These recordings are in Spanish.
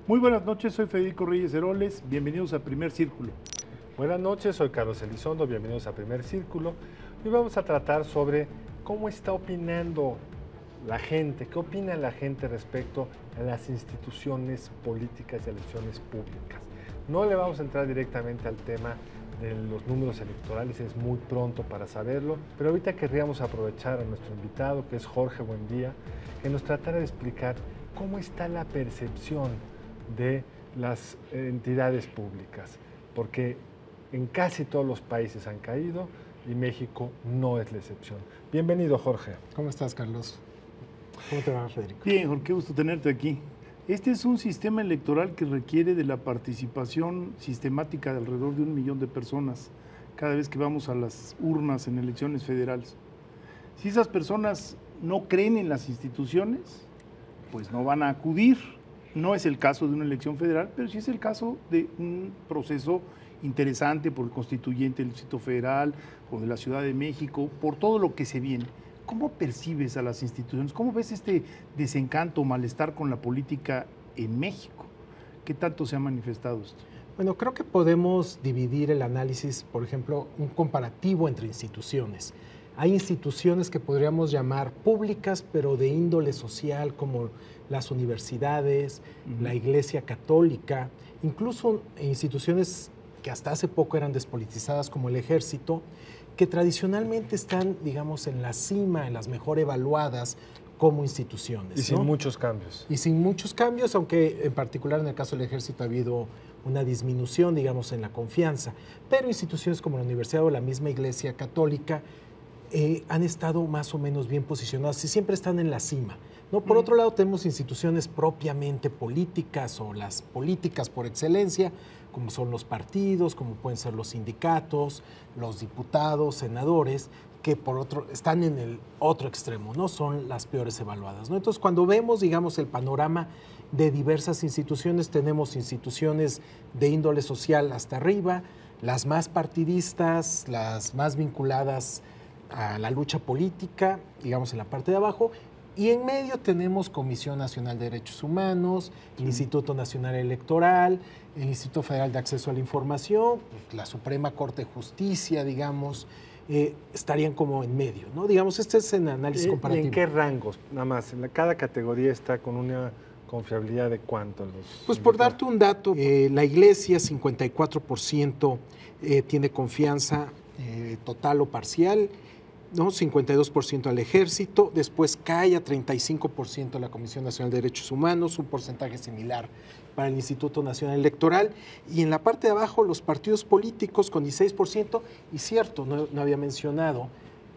Muy buenas noches, soy Federico Reyes Heroles, bienvenidos a Primer Círculo. Buenas noches, soy Carlos Elizondo, bienvenidos a Primer Círculo. Hoy vamos a tratar sobre cómo está opinando la gente, qué opina la gente respecto a las instituciones políticas y elecciones públicas. No le vamos a entrar directamente al tema de los números electorales, es muy pronto para saberlo, pero ahorita querríamos aprovechar a nuestro invitado, que es Jorge Buendía, que nos tratara de explicar cómo está la percepción de las entidades públicas, porque en casi todos los países han caído y México no es la excepción. Bienvenido, Jorge. ¿Cómo estás, Carlos? ¿Cómo te va, Federico? Bien, Jorge, qué gusto tenerte aquí. Este es un sistema electoral que requiere de la participación sistemática de alrededor de 1 millón de personas cada vez que vamos a las urnas en elecciones federales. Si esas personas no creen en las instituciones, pues no van a acudir. No es el caso de una elección federal, pero sí es el caso de un proceso interesante por el constituyente del Distrito Federal o de la Ciudad de México, por todo lo que se viene. ¿Cómo percibes a las instituciones? ¿Cómo ves este desencanto o malestar con la política en México? ¿Qué tanto se ha manifestado esto? Bueno, creo que podemos dividir el análisis, por ejemplo, un comparativo entre instituciones. Hay instituciones que podríamos llamar públicas, pero de índole social, como las universidades, la Iglesia Católica, incluso instituciones que hasta hace poco eran despolitizadas como el Ejército, que tradicionalmente están, digamos, en la cima, en las mejor evaluadas como instituciones. Y sin muchos cambios. Y sin muchos cambios, aunque en particular en el caso del Ejército ha habido una disminución, digamos, en la confianza. Pero instituciones como la Universidad o la misma Iglesia Católica han estado más o menos bien posicionadas y siempre están en la cima, ¿no? Por otro lado, tenemos instituciones propiamente políticas o las políticas por excelencia, como son los partidos, como pueden ser los sindicatos, los diputados, senadores, que están en el otro extremo, ¿no? Son las peores evaluadas, ¿no? Entonces, cuando vemos, digamos, el panorama de diversas instituciones, tenemos instituciones de índole social hasta arriba, las más partidistas, las más vinculadas a la lucha política, digamos, en la parte de abajo, y en medio tenemos Comisión Nacional de Derechos Humanos, el Instituto Nacional Electoral, el Instituto Federal de Acceso a la Información, pues, la Suprema Corte de Justicia, digamos, estarían como en medio, ¿no? Digamos, este es el análisis comparativo. ¿Y en qué rangos? Nada más, cada categoría está con una confiabilidad de cuánto. Pues por darte un dato, la Iglesia 54% tiene confianza total o parcial, ¿no? 52% al Ejército, después cae a 35% la Comisión Nacional de Derechos Humanos, un porcentaje similar para el Instituto Nacional Electoral, y en la parte de abajo los partidos políticos con 16%, y cierto, no había mencionado,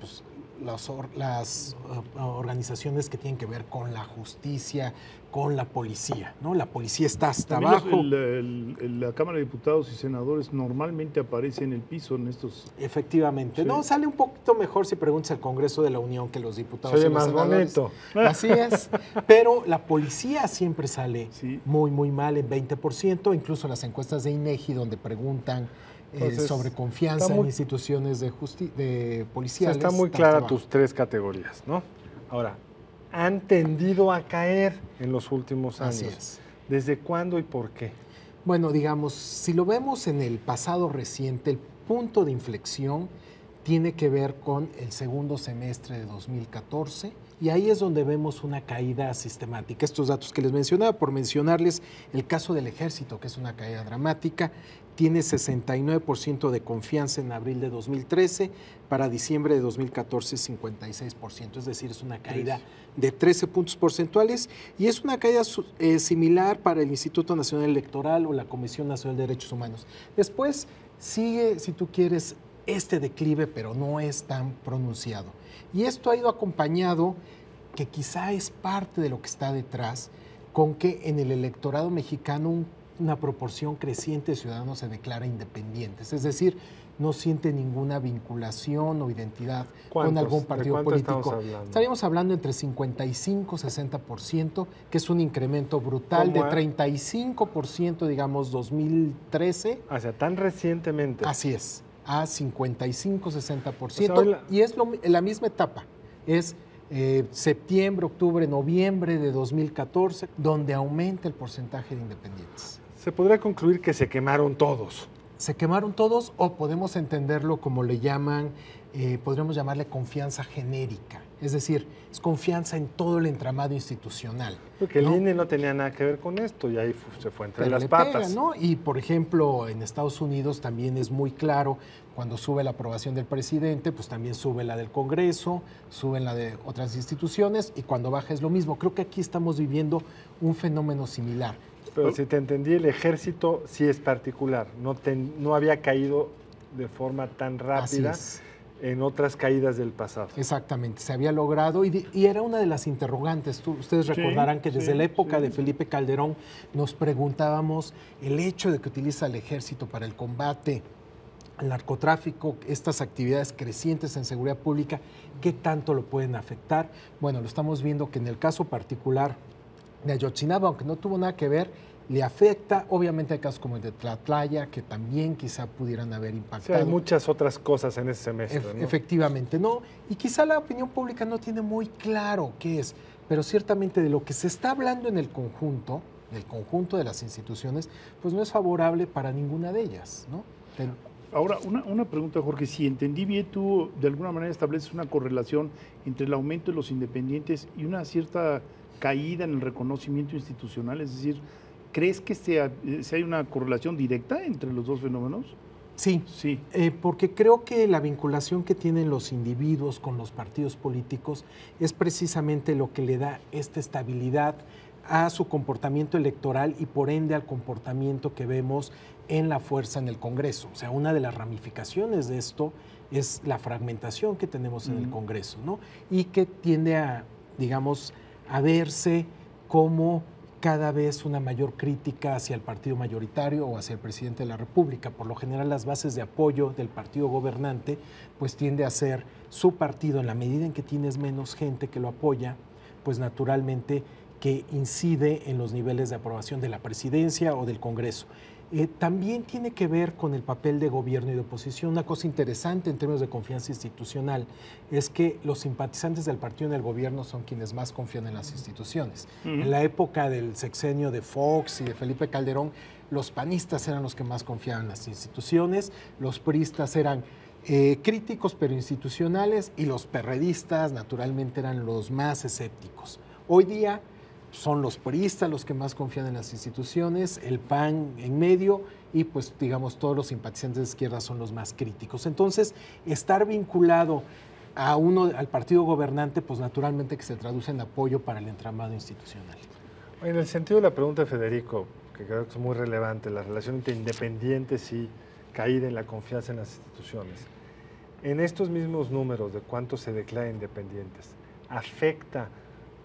pues, las organizaciones que tienen que ver con la justicia, con la policía, ¿no? La policía está hasta también abajo. La Cámara de Diputados y Senadores normalmente aparece en el piso en estos... Efectivamente. Sí. No, sale un poquito mejor si preguntas al Congreso de la Unión que los diputados. Se oye y los más senadores. bonito. Así es. Pero la policía siempre sale Sí. muy, muy mal en 20%, incluso las encuestas de INEGI donde preguntan Entonces, sobre confianza en instituciones de policiales. Está muy clara tus tres categorías, ¿no? Ahora, han tendido a caer en los últimos años. Así es. ¿Desde cuándo y por qué? Bueno, digamos, si lo vemos en el pasado reciente, el punto de inflexión tiene que ver con el segundo semestre de 2014 y ahí es donde vemos una caída sistemática. Estos datos que les mencionaba, por mencionarles el caso del Ejército, que es una caída dramática, tiene 69% de confianza en abril de 2013, para diciembre de 2014 56%, es decir, es una caída de 13 puntos porcentuales y es una caída similar para el Instituto Nacional Electoral o la Comisión Nacional de Derechos Humanos. Después sigue, si tú quieres, este declive, pero no es tan pronunciado. Y esto ha ido acompañado, que quizá es parte de lo que está detrás, con que en el electorado mexicano una proporción creciente de ciudadanos se declara independientes, es decir, no siente ninguna vinculación o identidad con algún partido político. Estaríamos hablando entre 55 y 60%, que es un incremento brutal de 35%, digamos, 2013. O sea, tan recientemente. Así es, a 55-60%. O sea, y es la misma etapa, es septiembre, octubre, noviembre de 2014, donde aumenta el porcentaje de independientes. Se podría concluir que se quemaron todos. Se quemaron todos, o podemos entenderlo como le llaman, podríamos llamarle confianza genérica. Es decir, es confianza en todo el entramado institucional. Porque el ¿no? INE no tenía nada que ver con esto y ahí se fue entre Pero las le patas. pega, ¿no? Y, por ejemplo, en Estados Unidos también es muy claro, cuando sube la aprobación del presidente, pues también sube la del Congreso, sube la de otras instituciones, y cuando baja es lo mismo. Creo que aquí estamos viviendo un fenómeno similar. Pero si te entendí, el ejército sí es particular, no había caído de forma tan rápida en otras caídas del pasado. Exactamente, se había logrado y era una de las interrogantes. Ustedes recordarán que desde la época de Felipe Calderón nos preguntábamos el hecho de que utiliza el ejército para el combate al narcotráfico, estas actividades crecientes en seguridad pública, ¿qué tanto lo pueden afectar? Bueno, lo estamos viendo que en el caso particular de Ayotzinapa, aunque no tuvo nada que ver, le afecta. Obviamente hay casos como el de Tlatlaya, que también quizá pudieran haber impactado. Sí, hay muchas otras cosas en ese semestre, ¿no? Efectivamente, no. Y quizá la opinión pública no tiene muy claro qué es, pero ciertamente de lo que se está hablando en el conjunto de las instituciones, pues no es favorable para ninguna de ellas, ¿no? Ahora, una pregunta, Jorge. Si entendí bien, tú de alguna manera estableces una correlación entre el aumento de los independientes y una cierta caída en el reconocimiento institucional, es decir, ¿crees que si hay una correlación directa entre los dos fenómenos? Sí, porque creo que la vinculación que tienen los individuos con los partidos políticos es precisamente lo que le da esta estabilidad a su comportamiento electoral y por ende al comportamiento que vemos en la fuerza en el Congreso. O sea, una de las ramificaciones de esto es la fragmentación que tenemos en el Congreso, ¿no? Y que tiende a, digamos, a verse como cada vez una mayor crítica hacia el partido mayoritario o hacia el presidente de la República. Por lo general, las bases de apoyo del partido gobernante pues tiende a ser su partido. En la medida en que tienes menos gente que lo apoya, pues naturalmente que incide en los niveles de aprobación de la presidencia o del Congreso. También tiene que ver con el papel de gobierno y de oposición. Una cosa interesante en términos de confianza institucional es que los simpatizantes del partido en el gobierno son quienes más confían en las instituciones. En la época del sexenio de Fox y de Felipe Calderón, los panistas eran los que más confiaban en las instituciones, los priistas eran críticos pero institucionales y los perredistas naturalmente eran los más escépticos. Hoy día son los priistas los que más confían en las instituciones, el PAN en medio y pues digamos todos los simpatizantes de izquierda son los más críticos. Entonces, estar vinculado al partido gobernante, pues naturalmente que se traduce en apoyo para el entramado institucional. En el sentido de la pregunta de Federico, que creo que es muy relevante, la relación entre independientes y caída en la confianza en las instituciones, en estos mismos números de cuánto se declara independientes, ¿afecta,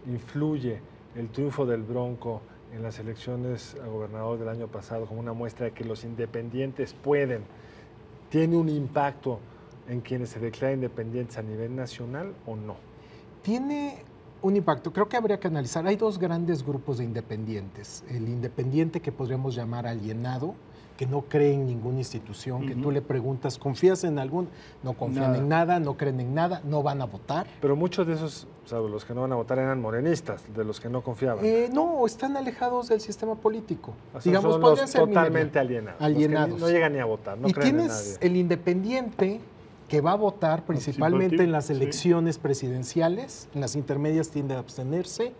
influye el triunfo del Bronco en las elecciones a gobernador del año pasado como una muestra de que los independientes tiene un impacto en quienes se declaran independientes a nivel nacional o no? Tiene un impacto. Creo que habría que analizar. Hay dos grandes grupos de independientes. El independiente que podríamos llamar alienado, que no cree en ninguna institución, que tú le preguntas, ¿confías en algún? No confían en nada, no creen en nada, no van a votar. Pero muchos de esos, los que no van a votar eran morenistas, de los que no confiaban. No, están alejados del sistema político. O sea, digamos, podrían ser totalmente alienados. Los que no llegan ni a votar, no creen en nadie. Y tienes el independiente que va a votar principalmente en las elecciones presidenciales, en las intermedias tiende a abstenerse,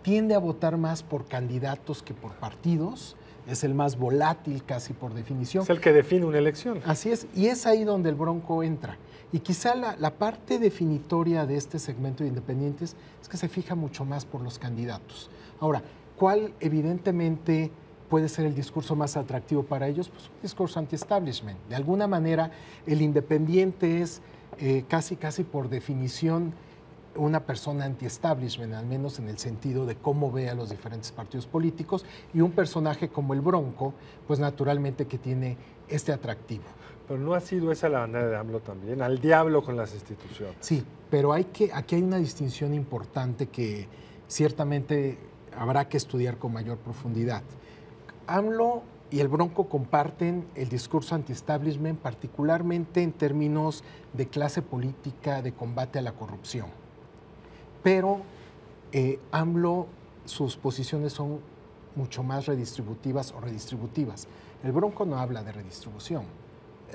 tiende a votar más por candidatos que por partidos. Es el más volátil casi por definición. Es el que define una elección. Así es, y es ahí donde el Bronco entra. Y quizá la parte definitoria de este segmento de independientes es que se fija mucho más por los candidatos. Ahora, ¿cuál evidentemente puede ser el discurso más atractivo para ellos? Pues un discurso anti-establishment. De alguna manera, el independiente es casi por definición una persona anti-establishment, al menos en el sentido de cómo ve a los diferentes partidos políticos, y un personaje como el Bronco, pues naturalmente que tiene este atractivo. Pero no ha sido esa la bandera de AMLO también, al diablo con las instituciones. Sí, pero aquí hay una distinción importante que ciertamente habrá que estudiar con mayor profundidad. AMLO y el Bronco comparten el discurso anti-establishment, particularmente en términos de clase política, de combate a la corrupción. pero AMLO, sus posiciones son mucho más redistributivas o redistributivas. El Bronco no habla de redistribución.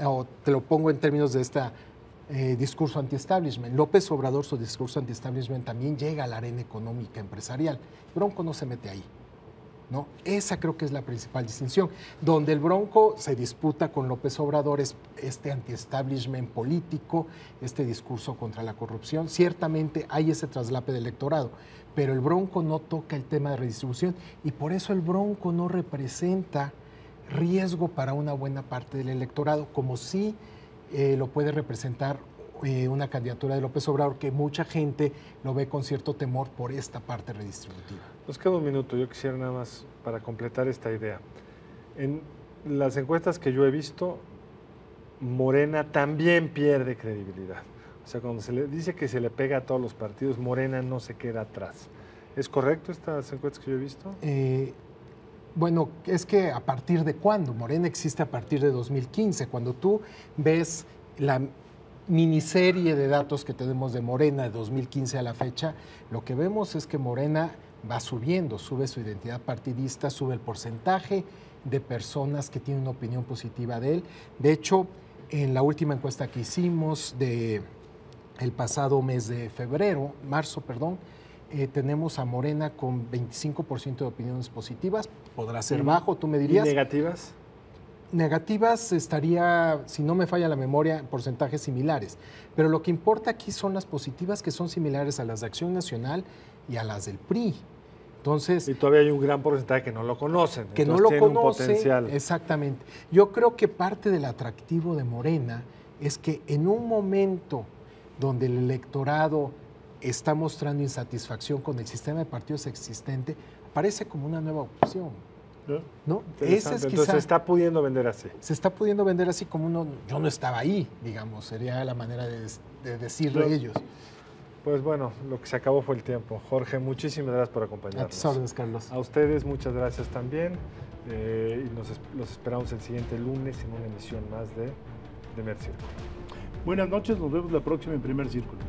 O te lo pongo en términos de este discurso anti-establishment. López Obrador, su discurso anti-establishment también llega a la arena económica empresarial. El Bronco no se mete ahí, ¿no? Esa creo que es la principal distinción. Donde el Bronco se disputa con López Obrador es este anti-establishment político, este discurso contra la corrupción. Ciertamente hay ese traslape del electorado, pero el Bronco no toca el tema de redistribución y por eso el Bronco no representa riesgo para una buena parte del electorado, como sí lo puede representar una candidatura de López Obrador, que mucha gente lo ve con cierto temor por esta parte redistributiva. Nos queda un minuto, yo quisiera nada más para completar esta idea. En las encuestas que yo he visto, Morena también pierde credibilidad. O sea, cuando se le dice que se le pega a todos los partidos, Morena no se queda atrás. ¿Es correcto estas encuestas que yo he visto? Bueno, es que ¿a partir de cuándo? Morena existe a partir de 2015. Cuando tú ves la miniserie de datos que tenemos de Morena de 2015 a la fecha, lo que vemos es que Morena va subiendo, sube su identidad partidista, sube el porcentaje de personas que tienen una opinión positiva de él. De hecho, en la última encuesta que hicimos de el pasado mes de marzo, tenemos a Morena con 25% de opiniones positivas, podrá ser bajo, tú me dirías. ¿Y negativas? Negativas estaría, si no me falla la memoria, en porcentajes similares. Pero lo que importa aquí son las positivas, que son similares a las de Acción Nacional y a las del PRI. Entonces, y todavía hay un gran porcentaje que no lo conocen. Que no lo conocen, exactamente. Yo creo que parte del atractivo de Morena es que en un momento donde el electorado está mostrando insatisfacción con el sistema de partidos existente, aparece como una nueva opción, ¿no? Ese es Entonces se está pudiendo vender así. Se está pudiendo vender así como yo no estaba ahí, digamos, sería la manera de decirlo ellos. Pues bueno, lo que se acabó fue el tiempo. Jorge, muchísimas gracias por acompañarnos. A tus órdenes, Carlos. A ustedes, muchas gracias también. Y los esperamos el siguiente lunes en una emisión más de Primer Círculo. Buenas noches, nos vemos la próxima en Primer Círculo.